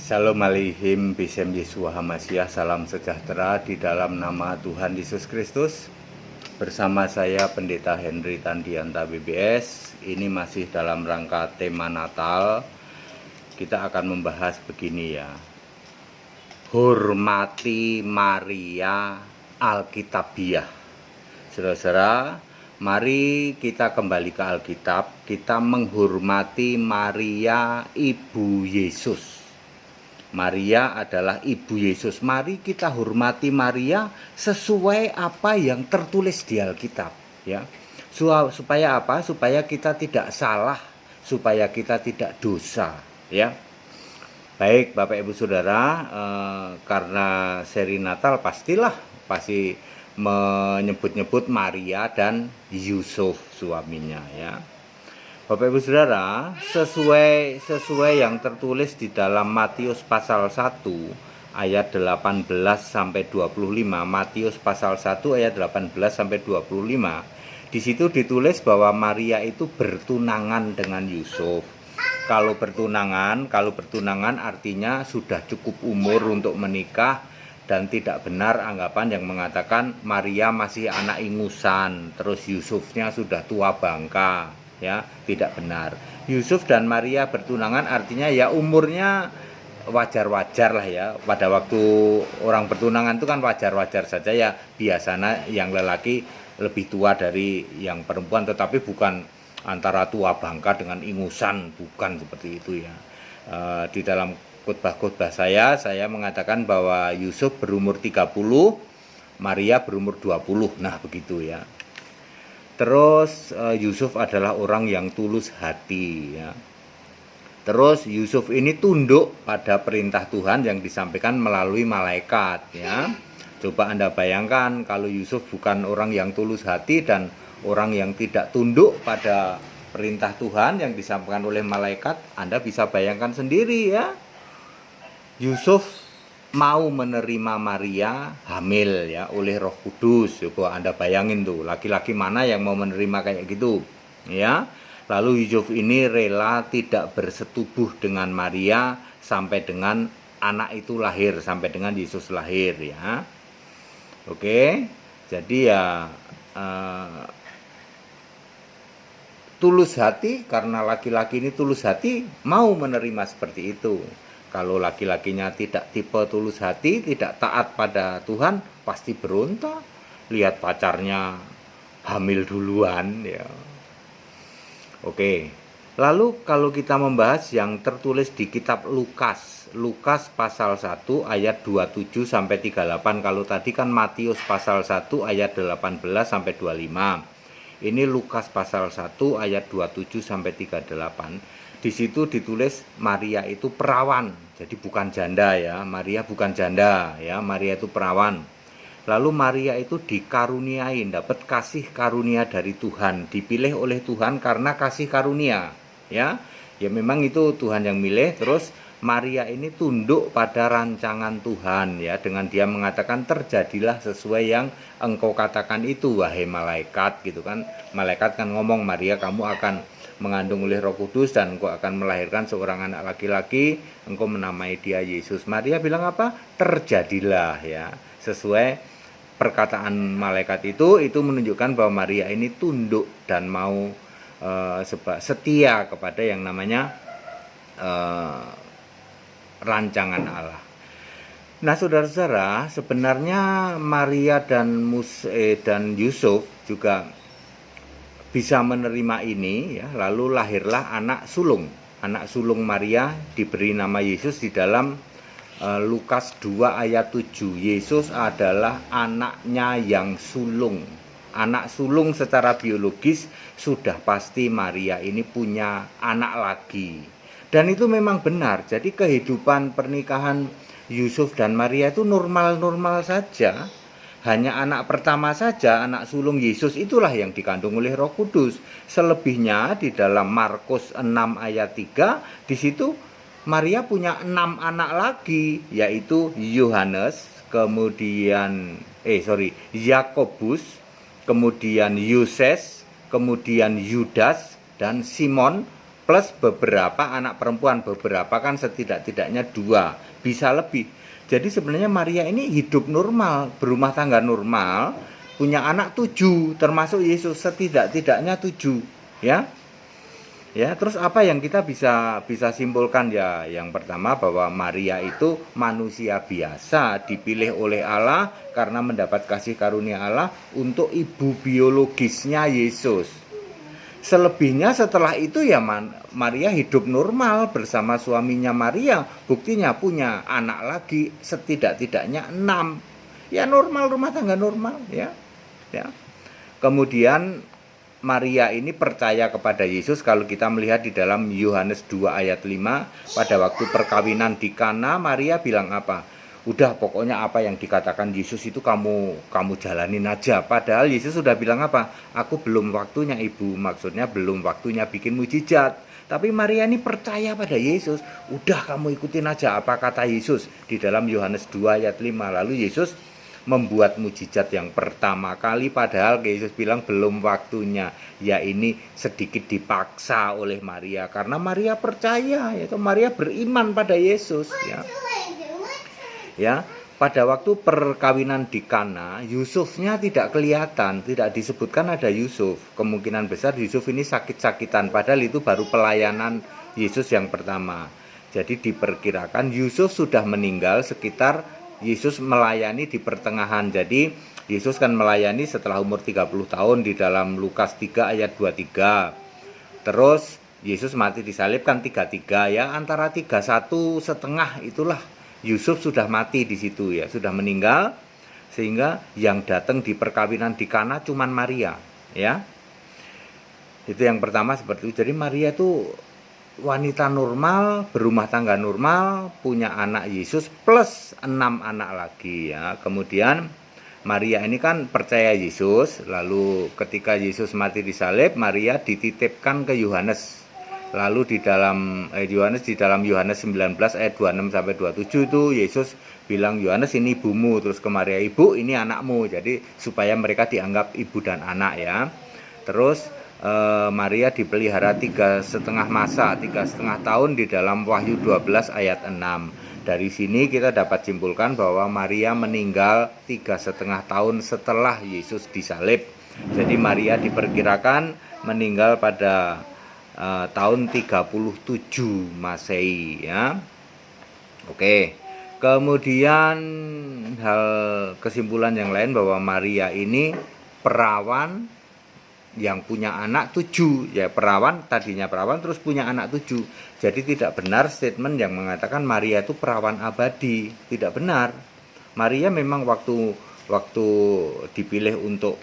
Shalom Aleichem, Bisem Yeshua Hamasiah, salam sejahtera di dalam nama Tuhan Yesus Kristus. Bersama saya Pendeta Henry Tandianta BBS. Ini masih dalam rangka tema Natal. Kita akan membahas begini ya. Hormati Maria Alkitabiah. Saudara-saudara, mari kita kembali ke Alkitab. Kita menghormati Maria Ibu Yesus. Maria adalah Ibu Yesus. Mari kita hormati Maria sesuai apa yang tertulis di Alkitab, ya. Supaya apa? Supaya kita tidak salah, supaya kita tidak dosa, ya. Baik, Bapak Ibu Saudara, karena seri Natal pasti menyebut-nyebut Maria dan Yusuf suaminya, ya. Bapak Ibu Saudara, sesuai yang tertulis di dalam Matius pasal 1 ayat 18 sampai 25. Matius pasal 1 ayat 18 sampai 25. Di situ ditulis bahwa Maria itu bertunangan dengan Yusuf. Kalau bertunangan artinya sudah cukup umur untuk menikah, dan tidak benar anggapan yang mengatakan Maria masih anak ingusan, terus Yusufnya sudah tua bangka. Ya, tidak benar. Yusuf dan Maria bertunangan artinya ya umurnya wajar-wajar lah ya. Pada waktu orang bertunangan itu kan wajar-wajar saja ya. Biasanya yang lelaki lebih tua dari yang perempuan, tetapi bukan antara tua bangka dengan ingusan, bukan seperti itu ya. Di dalam khotbah-khotbah saya mengatakan bahwa Yusuf berumur 30, Maria berumur 20. Nah, begitu ya. Terus Yusuf adalah orang yang tulus hati, ya. Terus Yusuf ini tunduk pada perintah Tuhan yang disampaikan melalui malaikat, ya. Coba Anda bayangkan kalau Yusuf bukan orang yang tulus hati dan orang yang tidak tunduk pada perintah Tuhan yang disampaikan oleh malaikat, Anda bisa bayangkan sendiri ya. Yusuf mau menerima Maria hamil ya oleh Roh Kudus. Coba Anda bayangin tuh, laki-laki mana yang mau menerima kayak gitu ya. Lalu Yusuf ini rela tidak bersetubuh dengan Maria sampai dengan anak itu lahir, sampai dengan Yesus lahir ya. Oke, jadi ya tulus hati, karena laki-laki ini tulus hati mau menerima seperti itu. Kalau laki-lakinya tidak tipe tulus hati, tidak taat pada Tuhan, pasti berontak. Lihat pacarnya hamil duluan ya. Oke. Lalu kalau kita membahas yang tertulis di kitab Lukas pasal 1 ayat 27 sampai 38. Kalau tadi kan Matius pasal 1 ayat 18 sampai 25. Ini Lukas pasal 1 ayat 27 sampai 38. Di situ ditulis Maria itu perawan, jadi bukan janda ya. Maria bukan janda ya, Maria itu perawan. Lalu Maria itu dikaruniai, dapat kasih karunia dari Tuhan, dipilih oleh Tuhan karena kasih karunia ya. Ya memang itu Tuhan yang milih. Terus Maria ini tunduk pada rancangan Tuhan ya, dengan dia mengatakan terjadilah sesuai yang engkau katakan itu wahai malaikat gitu kan. Malaikat kan ngomong, Maria kamu akan mengandung oleh Roh Kudus dan engkau akan melahirkan seorang anak laki-laki, engkau menamai dia Yesus. Maria bilang apa? Terjadilah ya. Sesuai perkataan malaikat itu menunjukkan bahwa Maria ini tunduk dan mau setia kepada yang namanya rancangan Allah. Nah, saudara-saudara, sebenarnya Maria dan Yusuf juga bisa menerima ini ya. Lalu lahirlah anak sulung Maria, diberi nama Yesus di dalam Lukas 2 ayat 7. Yesus adalah anaknya yang sulung. Anak sulung secara biologis sudah pasti Maria ini punya anak lagi. Dan itu memang benar. Jadi kehidupan pernikahan Yusuf dan Maria itu normal-normal saja. Hanya anak pertama saja, anak sulung Yesus itulah yang dikandung oleh Roh Kudus. Selebihnya di dalam Markus 6 ayat 3, di situ Maria punya 6 anak lagi, yaitu Yohanes, kemudian Yakobus, kemudian Yoses, kemudian Yudas dan Simon, plus beberapa anak perempuan, beberapa kan setidak-tidaknya 2, bisa lebih. Jadi sebenarnya Maria ini hidup normal, berumah tangga normal, punya anak 7, termasuk Yesus, setidak-tidaknya 7, ya. Ya, terus apa yang kita bisa simpulkan ya? Yang pertama bahwa Maria itu manusia biasa, dipilih oleh Allah karena mendapat kasih karunia Allah untuk ibu biologisnya Yesus. Selebihnya setelah itu ya Maria hidup normal bersama suaminya Maria, buktinya punya anak lagi setidak-tidaknya 6. Ya normal, rumah tangga normal, ya. Ya. Kemudian Maria ini percaya kepada Yesus. Kalau kita melihat di dalam Yohanes 2 ayat 5, pada waktu perkawinan di Kana, Maria bilang apa? Udah, pokoknya apa yang dikatakan Yesus itu kamu jalanin aja. Padahal Yesus sudah bilang apa? Aku belum waktunya, Ibu. Maksudnya belum waktunya bikin mujizat. Tapi Maria ini percaya pada Yesus. Udah, kamu ikutin aja apa kata Yesus di dalam Yohanes 2 ayat 5. Lalu Yesus membuat mujizat yang pertama kali, padahal Yesus bilang belum waktunya. Ya ini sedikit dipaksa oleh Maria karena Maria percaya, yaitu Maria beriman pada Yesus, ya. Ya, pada waktu perkawinan di Kana, Yusufnya tidak kelihatan, tidak disebutkan ada Yusuf. Kemungkinan besar Yusuf ini sakit-sakitan, padahal itu baru pelayanan Yesus yang pertama. Jadi diperkirakan Yusuf sudah meninggal sekitar Yesus melayani di pertengahan. Jadi Yesus kan melayani setelah umur 30 tahun di dalam Lukas 3 ayat 23. Terus Yesus mati disalibkan 33, ya, antara 31 setengah itulah Yusuf sudah mati di situ, ya, sudah meninggal, sehingga yang datang di perkawinan di Kana cuman Maria, ya. Itu yang pertama seperti itu. Jadi Maria itu wanita normal, berumah tangga normal, punya anak Yesus plus 6 anak lagi, ya. Kemudian Maria ini kan percaya Yesus, lalu ketika Yesus mati disalib, Maria dititipkan ke Yohanes. Lalu di dalam Yohanes 19 ayat 26 sampai 27 itu Yesus bilang, Yohanes ini ibumu, terus ke Maria, ibu ini anakmu. Jadi supaya mereka dianggap ibu dan anak, ya. Terus Maria dipelihara 3,5 tahun di dalam Wahyu 12 ayat 6. Dari sini kita dapat simpulkan bahwa Maria meninggal 3,5 tahun setelah Yesus disalib. Jadi Maria diperkirakan meninggal pada tahun 37 Masehi, ya. Oke. Kemudian hal kesimpulan yang lain bahwa Maria ini perawan yang punya anak 7, ya, perawan, tadinya perawan terus punya anak 7. Jadi tidak benar statement yang mengatakan Maria itu perawan abadi, tidak benar. Maria memang waktu dipilih untuk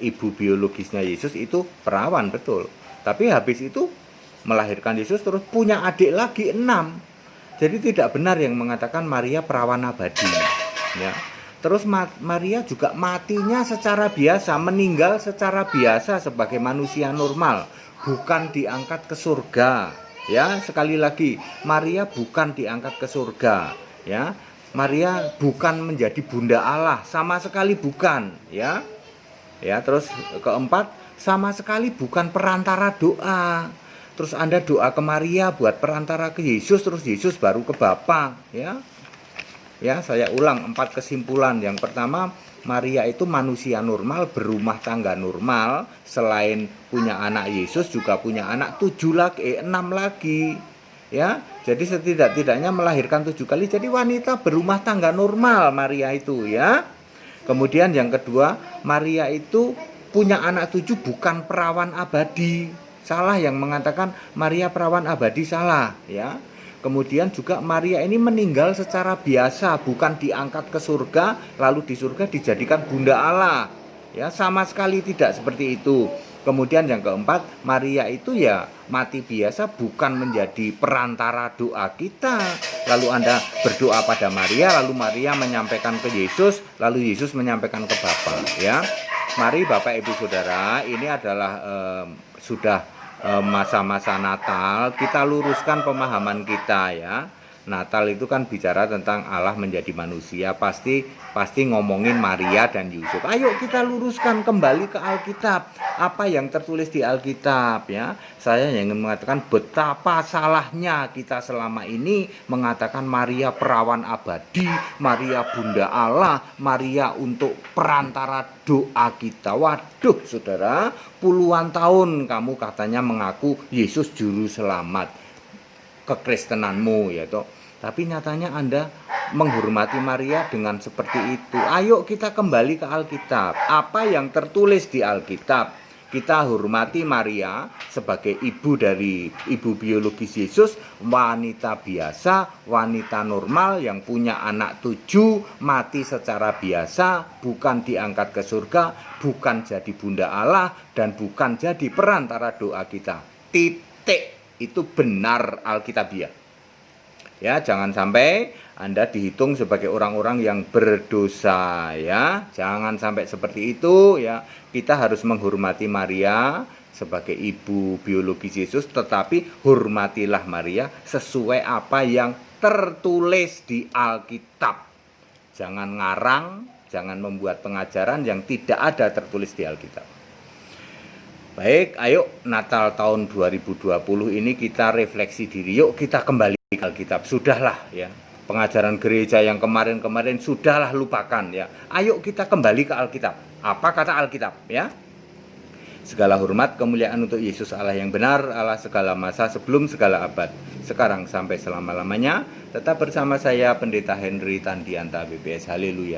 ibu biologisnya Yesus itu perawan, betul. Tapi habis itu melahirkan Yesus terus punya adik lagi 6. Jadi tidak benar yang mengatakan Maria perawan abadi, ya. Terus Maria juga matinya secara biasa, meninggal secara biasa sebagai manusia normal, bukan diangkat ke surga, ya. Sekali lagi, Maria bukan diangkat ke surga, ya. Maria bukan menjadi bunda Allah, sama sekali bukan, ya. Ya, terus keempat, sama sekali bukan perantara doa. Terus Anda doa ke Maria buat perantara ke Yesus, terus Yesus baru ke Bapa, ya. Ya, saya ulang 4 kesimpulan. Yang pertama, Maria itu manusia normal, berumah tangga normal, selain punya anak Yesus juga punya anak 6 lagi. Ya, jadi setidak-tidaknya melahirkan 7 kali. Jadi wanita berumah tangga normal Maria itu, ya. Kemudian yang kedua, Maria itu punya anak 7, bukan perawan abadi. Salah yang mengatakan Maria perawan abadi, salah, ya. Kemudian juga Maria ini meninggal secara biasa, bukan diangkat ke surga, lalu di surga dijadikan bunda Allah. Ya, sama sekali tidak seperti itu. Kemudian yang keempat, Maria itu ya mati biasa, bukan menjadi perantara doa kita. Lalu Anda berdoa pada Maria, lalu Maria menyampaikan ke Yesus, lalu Yesus menyampaikan ke Bapa, ya. Mari Bapak Ibu Saudara, ini adalah sudah masa-masa Natal, kita luruskan pemahaman kita, ya. Natal itu kan bicara tentang Allah menjadi manusia, pasti ngomongin Maria dan Yusuf. Ayo kita luruskan kembali ke Alkitab, apa yang tertulis di Alkitab ya. Saya ingin mengatakan betapa salahnya kita selama ini mengatakan Maria perawan abadi, Maria Bunda Allah, Maria untuk perantara doa kita. Waduh saudara, puluhan tahun kamu katanya mengaku Yesus juru selamat kekristenanmu ya toh. Tapi nyatanya Anda menghormati Maria dengan seperti itu. Ayo kita kembali ke Alkitab. Apa yang tertulis di Alkitab? Kita hormati Maria sebagai ibu biologis Yesus, wanita biasa, wanita normal yang punya anak 7, mati secara biasa, bukan diangkat ke surga, bukan jadi Bunda Allah, dan bukan jadi perantara doa kita. Titik. Itu benar Alkitabiah. Ya, jangan sampai Anda dihitung sebagai orang-orang yang berdosa ya. Jangan sampai seperti itu ya. Kita harus menghormati Maria sebagai ibu biologis Yesus, tetapi hormatilah Maria sesuai apa yang tertulis di Alkitab. Jangan ngarang, jangan membuat pengajaran yang tidak ada tertulis di Alkitab. Baik, ayo Natal tahun 2020 ini kita refleksi diri. Yuk kita kembali ke Alkitab. Sudahlah ya, pengajaran gereja yang kemarin-kemarin sudahlah lupakan ya. Ayo kita kembali ke Alkitab. Apa kata Alkitab ya? Segala hormat kemuliaan untuk Yesus Allah yang benar, Allah segala masa sebelum segala abad, sekarang sampai selama-lamanya. Tetap bersama saya Pendeta Henry Tandianta BPS. Haleluya.